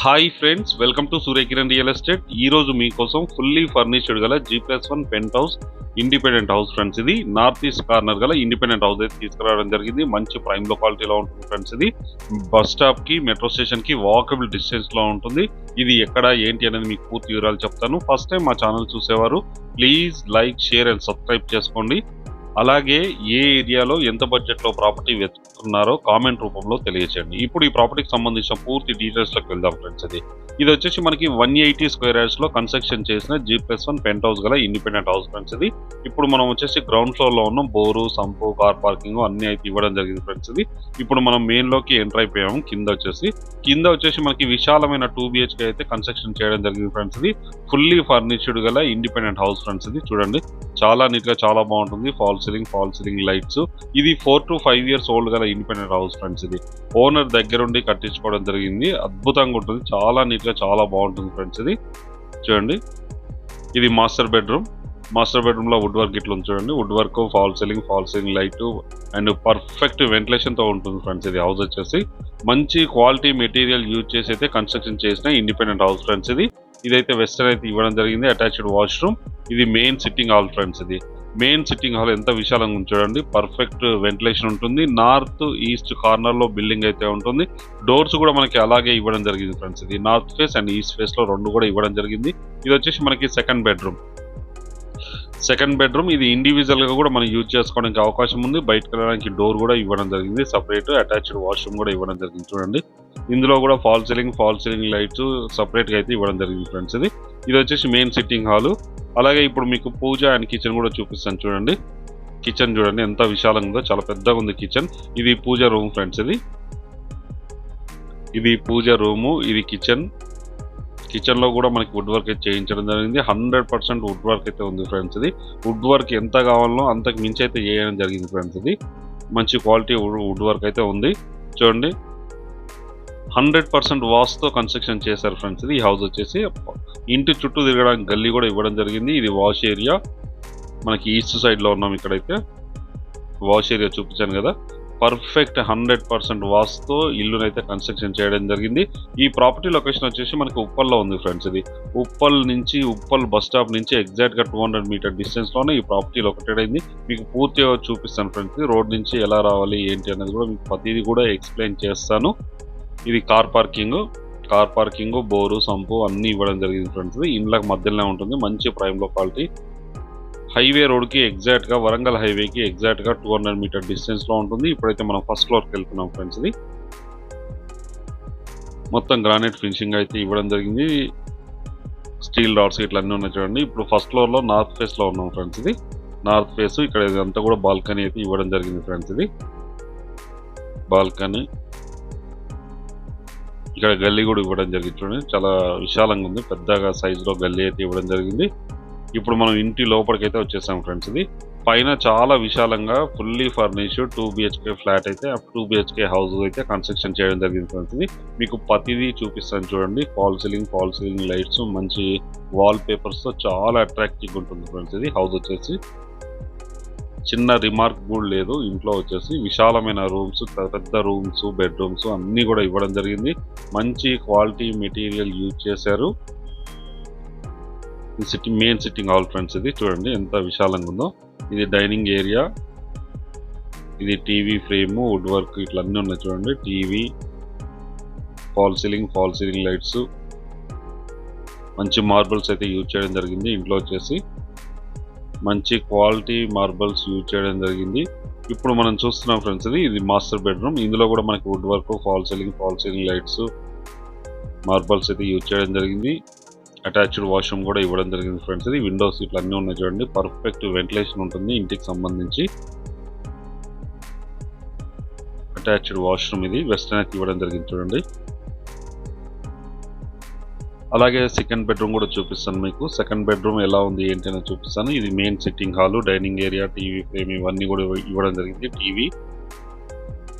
Hi friends, welcome to Suryakiran real estate. ఈ రోజు మీకోసం ఫుల్లీ ఫర్నిష్డ్ గల G+1 penthouse independent house friends. ఇది నార్త్ ఈస్ట్ కార్నర్ గల ఇండిపెండెంట్ హౌస్ అయితే తీసుకురావడం జరిగింది. మంచి ప్రైమ్ లొకాలిటీలో ఉంటుంది ఫ్రెండ్స్. ఇది బస్ స్టాప్ కి మెట్రో స్టేషన్ కి వాకబుల్ డిస్టెన్స్ లో ఉంటుంది. ఇది ఎక్కడ ఏంటి అనేది మీకు పూర్తి వివరాలు చెప్తాను. ఫస్ట్ టైం మా ఛానల్ చూసేవారు please like, share and subscribe చేసుకోండి. అలాగే ఏ ఏరియాలో ఎంత బడ్జెట్లో ప్రాపర్టీ వెతుకుతున్నారో కామెంట్ రూపంలో తెలియచేయండి. ఇప్పుడు ఈ ప్రాపర్టీకి సంబంధించిన పూర్తి డీటెయిల్స్లోకి వెళ్దాం ఫ్రెండ్స్. ఇది వచ్చేసి మనకి 180 స్క్వేర్ యార్డ్స్లో కన్స్ట్రక్షన్ చేసిన G+1 పెంట్ హౌస్ గల ఇండిపెండెంట్ హౌస్ ఫ్రెండ్స్. ఇది ఇప్పుడు మనం వచ్చేసి గ్రౌండ్ ఫ్లోర్లో ఉన్న బోరు, సంపు, కార్ పార్కింగ్ అన్ని అయితే ఇవ్వడం జరిగింది ఫ్రెండ్స్. ఇప్పుడు మనం మెయిన్లోకి ఎంటర్ అయిపోయాము. కింద వచ్చేసి మనకి విశాలమైన 2 BHK అయితే కన్స్ట్రక్షన్ చేయడం జరిగింది ఫ్రెండ్స్. ఇది ఫుల్లీ ఫర్నిష్డ్ గల ఇండిపెండెంట్ హౌస్ ఫ్రెండ్స్. ఇది చూడండి, చాలా నీట్గా చాలా బాగుంటుంది. Fall ceiling lights. ఇది 4 to 5 years ఓల్డ్ గల ఇండిపెండెంట్ హౌస్ ఫ్రెండ్స్. ఇది ఓనర్ దగ్గరుండి కట్టించుకోవడం జరిగింది. అద్భుతంగా ఉంటుంది, చాలా నీట్గా చాలా బాగుంటుంది ఫ్రెండ్స్. ఇది చూడండి, ఇది మాస్టర్ బెడ్రూమ్ లో వుడ్ వర్క్ ఇట్లా ఉంది చూడండి. Wood work, fall ceiling light and perfect ventilation తో ఉంటుంది ఫ్రెండ్స్. ఇది హౌస్ వచ్చేసి మంచి క్వాలిటీ మెటీరియల్ యూజ్ చేసి అయితే కన్స్ట్రక్షన్ చేసిన ఇండిపెండెంట్ హౌస్ ఫ్రెండ్స్. ఇదైతే వెస్టర్న్ అయితే ఇవ్వడం జరిగింది. Attached washroom. ఇది మెయిన్ సిట్టింగ్ హాల్ ఫ్రెండ్స్. ఇది మెయిన్ సిట్టింగ్ హాల్ ఎంత విశాలంగా ఉంది చూడండి. పర్ఫెక్ట్ వెంటిలేషన్ ఉంటుంది. నార్త్ ఈస్ట్ కార్నర్ లో బిల్డింగ్ అయితే ఉంటుంది. డోర్స్ కూడా మనకి అలాగే ఇవ్వడం జరిగింది ఫ్రెండ్స్. ఇది north face and east face లో రెండు కూడా ఇవ్వడం జరిగింది. ఇది వచ్చేసి మనకి సెకండ్ బెడ్రూమ్. ఇది ఇండివిజువల్ గా కూడా మనం యూజ్ చేసుకోవడానికి అవకాశం ఉంది. బయటకు వెళ్ళడానికి డోర్ కూడా ఇవ్వడం జరిగింది. సపరేట్ అటాచ్డ్ వాష్రూమ్ కూడా ఇవ్వడం జరిగింది చూడండి. ఇందులో కూడా ఫాల్ సీలింగ్ లైట్స్ సపరేట్ గా అయితే ఇవ్వడం జరిగింది ఫ్రెండ్స్. ఇది వచ్చేసి మెయిన్ సిట్టింగ్ హాల్. అలాగే ఇప్పుడు మీకు పూజ అండ్ కిచెన్ కూడా చూపిస్తాను చూడండి. కిచెన్ చూడండి ఎంత విశాలంగా ఉందో, చాలా పెద్దగా ఉంది కిచెన్. ఇది పూజ రూమ్ ఫ్రెండ్స్. ఇది పూజ రూము, ఇది కిచెన్ లో కూడా మనకి వుడ్ వర్క్ అయితే చేయించడం జరిగింది. 100% వుడ్ వర్క్ అయితే ఉంది ఫ్రెండ్స్. ఇది వుడ్ వర్క్ ఎంత కావాలో అంతకు మించి అయితే చేయడం జరిగింది ఫ్రెండ్స్. ఇది మంచి క్వాలిటీ వుడ్ వర్క్ అయితే ఉంది చూడండి. 100% వాస్తో కన్స్ట్రక్షన్ చేశారు ఫ్రెండ్స్. ఈ హౌస్ వచ్చేసి ఇంటి చుట్టూ తిరగడానికి గల్లీ కూడా ఇవ్వడం జరిగింది. ఇది వాష్ ఏరియా. మనకి ఈస్ట్ సైడ్ లో ఉన్నాం. ఇక్కడైతే వాష్ ఏరియా చూపించాను కదా. పర్ఫెక్ట్ 100% వాస్తో ఇల్లునైతే కన్స్ట్రక్షన్ చేయడం జరిగింది. ఈ ప్రాపర్టీ లొకేషన్ వచ్చేసి మనకి ఉప్పల్లో ఉంది ఫ్రెండ్స్. ఇది ఉప్పల్ బస్ స్టాప్ నుంచి ఎగ్జాక్ట్ గా 200 మీటర్ డిస్టెన్స్ లోనే ఈ ప్రాపర్టీ లొకేటెడ్ అయింది. మీకు పూర్తిగా చూపిస్తాను ఫ్రెండ్స్. రోడ్ నుంచి ఎలా రావాలి ఏంటి అనేది కూడా మీకు ప్రతిదీ కూడా ఎక్స్ప్లెయిన్ చేస్తాను. ఇది కార్ పార్కింగ్, బోరు, సంపు అన్ని ఇవ్వడం జరిగింది ఫ్రెండ్స్. ఇండ్లకు మధ్యలోనే ఉంటుంది. మంచి ప్రైమ్ లొకాలిటీ. హైవే రోడ్కి ఎగ్జాక్ట్ గా, వరంగల్ హైవేకి ఎగ్జాక్ట్ గా 200 మీటర్ డిస్టెన్స్ లో ఉంటుంది. ఇప్పుడైతే మనం ఫస్ట్ ఫ్లోర్కి వెళ్తున్నాం ఫ్రెండ్స్. మొత్తం గ్రానైట్ ఫినిషింగ్ అయితే ఇవ్వడం జరిగింది. స్టీల్ రాడ్స్ ఇట్లా అన్నీ ఉన్నాయి చూడండి. ఇప్పుడు ఫస్ట్ ఫ్లోర్ లో నార్త్ ఫేస్ లో ఉన్నాం ఫ్రెండ్స్. ఇది నార్త్ ఫేస్. ఇక్కడ ఇదంతా కూడా బాల్కనీ అయితే ఇవ్వడం జరిగింది ఫ్రెండ్స్. ఇది బాల్కనీ. ఇక్కడ గల్లీ కూడా ఇవ్వడం జరిగింది చూడండి. చాలా విశాలంగా ఉంది, పెద్దగా సైజులో గల్లీ అయితే ఇవ్వడం జరిగింది. ఇప్పుడు మనం ఇంటి లోపలికైతే వచ్చేసాం ఫ్రెండ్స్. ఇది పైన చాలా విశాలంగా ఫుల్లీ ఫర్నిష్డ్ 2 BHK ఫ్లాట్ అయితే 2 BHK హౌస్ అయితే కన్స్ట్రక్షన్ చేయడం జరిగింది ఫ్రెండ్స్. మీకు ప్రతిదీ చూపిస్తాను చూడండి. ఫాల్ సీలింగ్ లైట్స్, మంచి వాల్ పేపర్స్ తో చాలా అట్రాక్టివ్ ఉంటుంది ఫ్రెండ్స్. ఇది హౌస్ వచ్చేసి చిన్న రిమార్క్ కూడా లేదు. ఇంట్లో వచ్చేసి విశాలమైన రూమ్స్, పెద్ద రూమ్స్, బెడ్రూమ్స్ అన్ని కూడా ఇవ్వడం జరిగింది. మంచి క్వాలిటీ మెటీరియల్ యూజ్ చేశారు. Main sitting hall friends. ఇది చూడండి ఎంత విశాలంగా ఉందో. ఇది డైనింగ్ ఏరియా. ఇది టీవీ ఫ్రేమ్, వుడ్ వర్క్ ఇట్లా అన్నీ ఉన్నాయి చూడండి. టీవీ, ఫాల్ సీలింగ్ లైట్స్, మంచి మార్బుల్స్ అయితే యూజ్ చేయడం జరిగింది. ఇంట్లో వచ్చేసి మంచి క్వాలిటీ మార్బల్స్ యూజ్ చేయడం జరిగింది. ఇప్పుడు మనం చూస్తున్నాం ఫ్రెండ్స్. ఇది మాస్టర్ బెడ్రూమ్. ఇందులో కూడా మనకి wood work, fall ceiling lights, marbles అయితే యూజ్ చేయడం జరిగింది. అటాచ్డ్ వాష్రూమ్ కూడా ఇవ్వడం జరిగింది ఫ్రెండ్స్. ఇది విండోస్ ఇట్లా అన్నీ ఉన్నాయి చూడండి. పర్ఫెక్ట్ వెంటిలేషన్ ఉంటుంది ఇంటికి సంబంధించి. Attached washroom. ఇది వెస్టర్న్ అయితే ఇవ్వడం జరిగింది చూడండి. అలాగే సెకండ్ బెడ్రూమ్ కూడా చూపిస్తాను మీకు. సెకండ్ బెడ్రూమ్ ఎలా ఉంది ఏంటి అని చూపిస్తాను. ఇది main sitting hall, dining area, TV frame ఇవన్నీ కూడా ఇవ్వడం జరిగింది. టీవీ.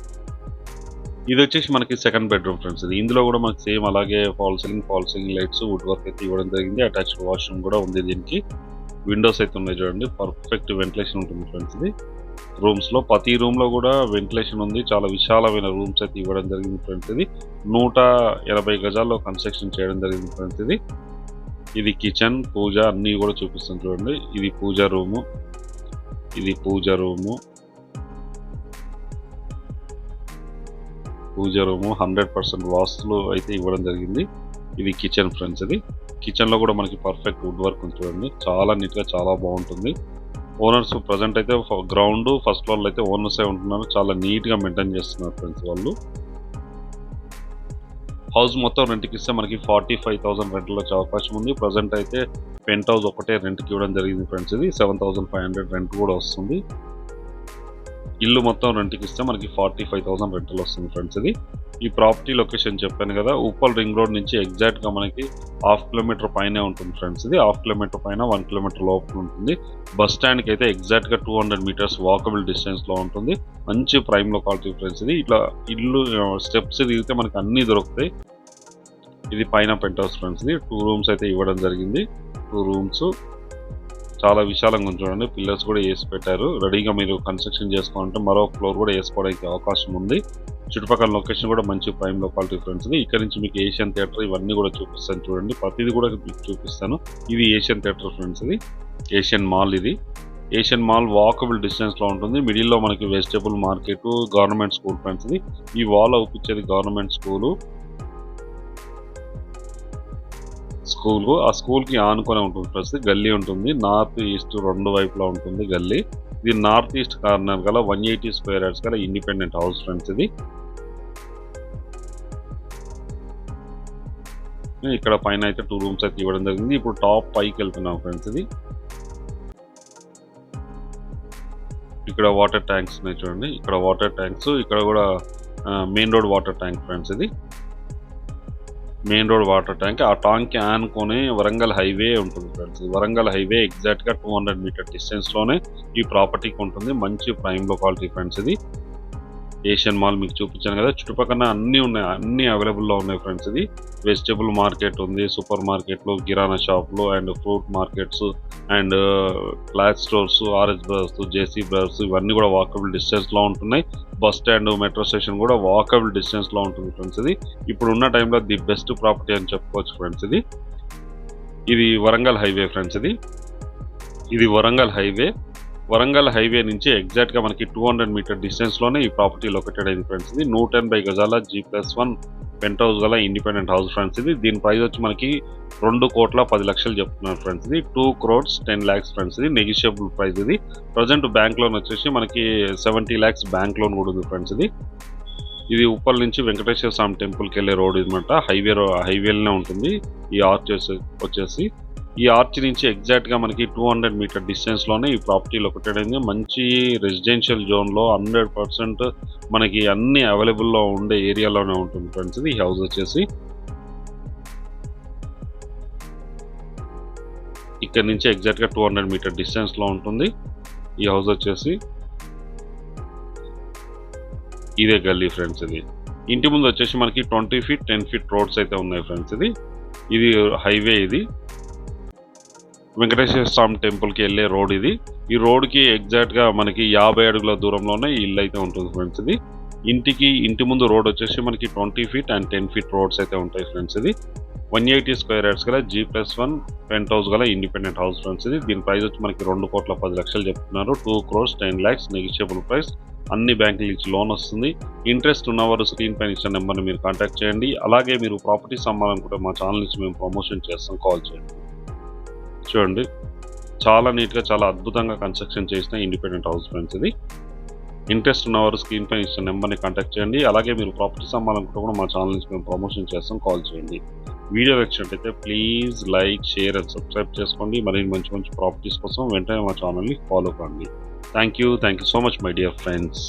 ఇది వచ్చేసి మనకి సెకండ్ బెడ్రూమ్ ఫ్రెండ్స్. ఇందులో కూడా మనకి సేమ్ అలాగే fall ceiling lights, wood work అయితే ఇవ్వడం జరిగింది. అటాచ్డ్ వాష్రూమ్ కూడా ఉంది దీనికి. విండోస్ అయితే ఉన్నాయి చూడండి, పర్ఫెక్ట్ వెంటిలేషన్ ఉంటుంది ఫ్రెండ్స్. ఇది రూమ్స్లో ప్రతి రూమ్లో కూడా వెంటిలేషన్ ఉంది. చాలా విశాలమైన రూమ్స్ అయితే ఇవ్వడం జరిగింది ఫ్రెండ్స్. ఇది 180 గజాల్లో కన్స్ట్రక్షన్ చేయడం జరిగింది ఫ్రెండ్స్. ఇది కిచెన్, పూజ అన్నీ కూడా చూపిస్తాను చూడండి. ఇది పూజ రూము, ఇది పూజ రూము, 100% వాస్తులు అయితే ఇవ్వడం జరిగింది. ఇది కిచెన్ ఫ్రెండ్స్. ఇది కిచెన్లో కూడా మనకి పర్ఫెక్ట్ వుడ్ వర్క్ ఉంది చూడండి, చాలా నీట్గా చాలా బాగుంటుంది. ఓనర్స్ ప్రజెంట్ అయితే గ్రౌండ్ ఫస్ట్ ఫ్లోర్లో అయితే ఓనర్సే ఉంటున్నారు, చాలా నీట్గా మెయింటైన్ చేస్తున్నారు ఫ్రెండ్స్ వాళ్ళు. హౌస్ మొత్తం రెంట్కి ఇస్తే మనకి 45,000 రెంట్లో వచ్చే అవకాశం ఉంది. ప్రజెంట్ అయితే పెంట్ హౌస్ ఒకటే రెంట్కి ఇవ్వడం జరిగింది ఫ్రెండ్స్. ఇది 7,500 రెంట్ కూడా వస్తుంది. ఇల్లు మొత్తం రెంట్కి ఇస్తే మనకి 45,000 రెంటల్ వస్తుంది ఫ్రెండ్స్. ఇది ఈ ప్రాపర్టీ లొకేషన్ చెప్పాను కదా, ఉప్పల్ రింగ్ రోడ్ నుంచి ఎగ్జాక్ట్గా మనకి 1/2 కిలోమీటర్ పైనే ఉంటుంది ఫ్రెండ్స్. ఇది 1/2 కిలోమీటర్ పైన 1 కిలోమీటర్ లోపల ఉంటుంది. బస్ స్టాండ్కి అయితే ఎగ్జాక్ట్గా 200 మీటర్స్ వాకబుల్ డిస్టెన్స్లో ఉంటుంది. మంచి ప్రైమ్ లొకాలిటీ ఫ్రెండ్స్. ఇది ఇట్లా ఇల్లు స్టెప్స్ దిగితే మనకి అన్నీ దొరుకుతాయి. ఇది పైన పెంట్ హౌస్ ఫ్రెండ్స్. ఇది 2 రూమ్స్ అయితే ఇవ్వడం జరిగింది. 2 రూమ్స్ చాలా విశాలంగా ఉంది చూడండి, పిల్లర్స్ కూడా వేసి పెట్టారు. రెడీగా మీరు కన్స్ట్రక్షన్ చేసుకోవాలంటే మరో ఫ్లోర్ కూడా వేసుకోవడానికి అవకాశం ఉంది. చుట్టుపక్కల లొకేషన్ కూడా మంచి ప్రైమ్ లొకాలిటీ ఫ్రెండ్స్. ఇక్కడ నుంచి మీకు ఏషియన్ థియేటర్ ఇవన్నీ కూడా చూపిస్తాను చూడండి, ప్రతిదీ కూడా మీకు చూపిస్తాను. ఇది ఏషియన్ థియేటర్ ఫ్రెండ్స్. ఇది ఏషియన్ మాల్. ఇది ఏషియన్ మాల్ వాకబుల్ డిస్టెన్స్లో ఉంటుంది. మిడిల్లో మనకి vegetable market, government school friends. ఇది ఈ వాల్ అవుపించేది గవర్నమెంట్ స్కూలు. ఆ స్కూల్కి ఆనుకొని ఉంటుంది ఫ్రెండ్స్. గల్లీ ఉంటుంది, నార్త్ ఈస్ట్ 2 వైపులా ఉంటుంది గల్లీ. ఇది నార్త్ ఈస్ట్ కార్నర్ గల 180 స్క్వేర్ యార్డ్స్ గల ఇండిపెండెంట్ హౌస్ ఫ్రెండ్స్. ఇది ఇక్కడ పైన అయితే 2 రూమ్స్ అయితే ఇవ్వడం జరిగింది. ఇప్పుడు టాప్ పైకి వెళ్తున్నాం ఫ్రెండ్స్. ఇది ఇక్కడ వాటర్ ట్యాంక్స్ ఉన్నాయి చూడండి, ఇక్కడ వాటర్ ట్యాంక్స్, ఇక్కడ కూడా main road water tank friends. ఇది మెయిన్ రోడ్ వాటర్ ట్యాంక్. ఆ ట్యాంక్కి ఆనుకొని వరంగల్ హైవే ఉంటుంది ఫ్రెండ్స్. వరంగల్ హైవే ఎగ్జాక్ట్గా 200 మీటర్ డిస్టెన్స్లోనే ఈ ప్రాపర్టీకి ఉంటుంది. మంచి ప్రైమ్ లొకాలిటీ ఫ్రెండ్స్. ఇది ఏషియన్ మాల్ మీకు చూపించాను కదా, చుట్టుపక్కల అన్నీ ఉన్నాయి, అన్నీ అవైలబుల్లో ఉన్నాయి ఫ్రెండ్స్. ఇది వెజిటబుల్ మార్కెట్ ఉంది, సూపర్ మార్కెట్లు, కిరాణా షాపులు and fruit markets and cloth stores, RS brothers, JC brothers ఇవన్నీ కూడా వాకబుల్ డిస్టెన్స్లో ఉంటున్నాయి. బస్ స్టాండ్, మెట్రో స్టేషన్ కూడా వాకబుల్ డిస్టెన్స్లో ఉంటుంది ఫ్రెండ్స్. ఇది ఇప్పుడు ఉన్న టైంలో ది బెస్ట్ ప్రాపర్టీ అని చెప్పుకోవచ్చు ఫ్రెండ్స్. ఇది వరంగల్ హైవే ఫ్రెండ్స్. ఇది వరంగల్ హైవే నుంచి ఎగ్జాక్ట్గా మనకి 200 మీటర్ డిస్టెన్స్లోనే ఈ ప్రాపర్టీ లొకేటెడ్ అయింది ఫ్రెండ్స్. ఇది 180 గజాల G+1 పెంట్ హౌస్ గల ఇండిపెండెంట్ హౌస్ ఫ్రెండ్స్. దీని ప్రైస్ వచ్చి మనకి 2,10,00,000 చెప్తున్నారు ఫ్రెండ్స్. ఇది 2 crores 10 lakhs ఫ్రెండ్స్. ఇది నెగిషియబుల్ ప్రైస్. ఇది ప్రజెంట్ బ్యాంక్ లోన్ వచ్చేసి మనకి 70 lakhs బ్యాంక్ లోన్ కూడా ఉంది ఫ్రెండ్స్. ఇది ఉప్పల్ నుంచి వెంకటేశ్వర స్వామి టెంపుల్కి వెళ్ళే రోడ్ అనమాట. హైవేలోనే ఉంటుంది. ఈ ఆర్చ్ వచ్చేసి ఈ ఆర్చ్ నుంచి ఎగ్జాక్ట్గా మనకి 200 మీటర్ డిస్టెన్స్లోనే ఈ ప్రాపర్టీ లొకేటెడ్ అయింది. మంచి రెసిడెన్షియల్ జోన్లో 100% మనకి అన్ని అవైలబుల్లో ఉండే ఏరియాలోనే ఉంటుంది ఫ్రెండ్స్. ఈ హౌస్ వచ్చేసి ఇక్కడ నుంచి ఎగ్జాక్ట్గా 200 మీటర్ డిస్టెన్స్లో ఉంటుంది. ఈ హౌస్ వచ్చేసి ఇదే గల్లీ ఫ్రెండ్స్. ఇంటి ముందు వచ్చేసి మనకి 20 feet 10 feet రోడ్స్ అయితే ఉన్నాయి ఫ్రెండ్స్. ఇది హైవే. ఇది వెంకటేశ్వర స్వామి టెంపుల్కి వెళ్ళే రోడ్. ఈ రోడ్కి ఎగ్జాక్ట్గా మనకి 50 అడుగుల దూరంలోనే ఈ ఇల్లు అయితే ఉంటుంది ఫ్రెండ్స్. ఇంటి ముందు రోడ్ వచ్చేసి మనకి 20 feet and 10 feet రోడ్స్ అయితే ఉంటాయి ఫ్రెండ్స్. 180 స్క్వేర్ యార్డ్స్ గల G+1 పెంట్ హౌస్ గల ఇండిపెండెంట్ హౌస్ ఫ్రెండ్స్. దీని ప్రైస్ వచ్చి మనకి 2,10,00,000 చెప్తున్నారు. 2 crores 10 lakhs నెగిషియబుల్ ప్రైస్. అన్ని బ్యాంకుల నుంచి లోన్ వస్తుంది. ఇంట్రెస్ట్ ఉన్నవారు స్క్రీన్ పైన ఇచ్చిన నెంబర్ని మీరు కాంటాక్ట్ చేయండి. అలాగే మీరు ప్రాపర్టీస్ అమ్మాలనుకుంటే మా ఛానల్ నుంచి మేము ప్రమోషన్ చేస్తాం, కాల్ చేయండి. చూడండి, చాలా నీట్గా చాలా అద్భుతంగా కన్స్ట్రక్షన్ చేసిన ఇండిపెండెంట్ హౌస్ ఫ్రెండ్స్. ఇంట్రెస్ట్ ఉన్నవారు స్క్రీన్ పైన ఇచ్చిన నెంబర్ని కాంటాక్ట్ చేయండి. అలాగే మీరు ప్రాపర్టీస్ అమ్మాలనుకుంటే కూడా మా ఛానల్ నుంచి మేము ప్రమోషన్ చేస్తాం, కాల్ చేయండి. వీడియో నచ్చినట్టయితే please like, share and subscribe చేసుకోండి. మరిన్ని మంచి మంచి ప్రాపర్టీస్ కోసం వెంటనే మా ఛానల్ని ఫాలో కండి. Thank you so much my dear friends.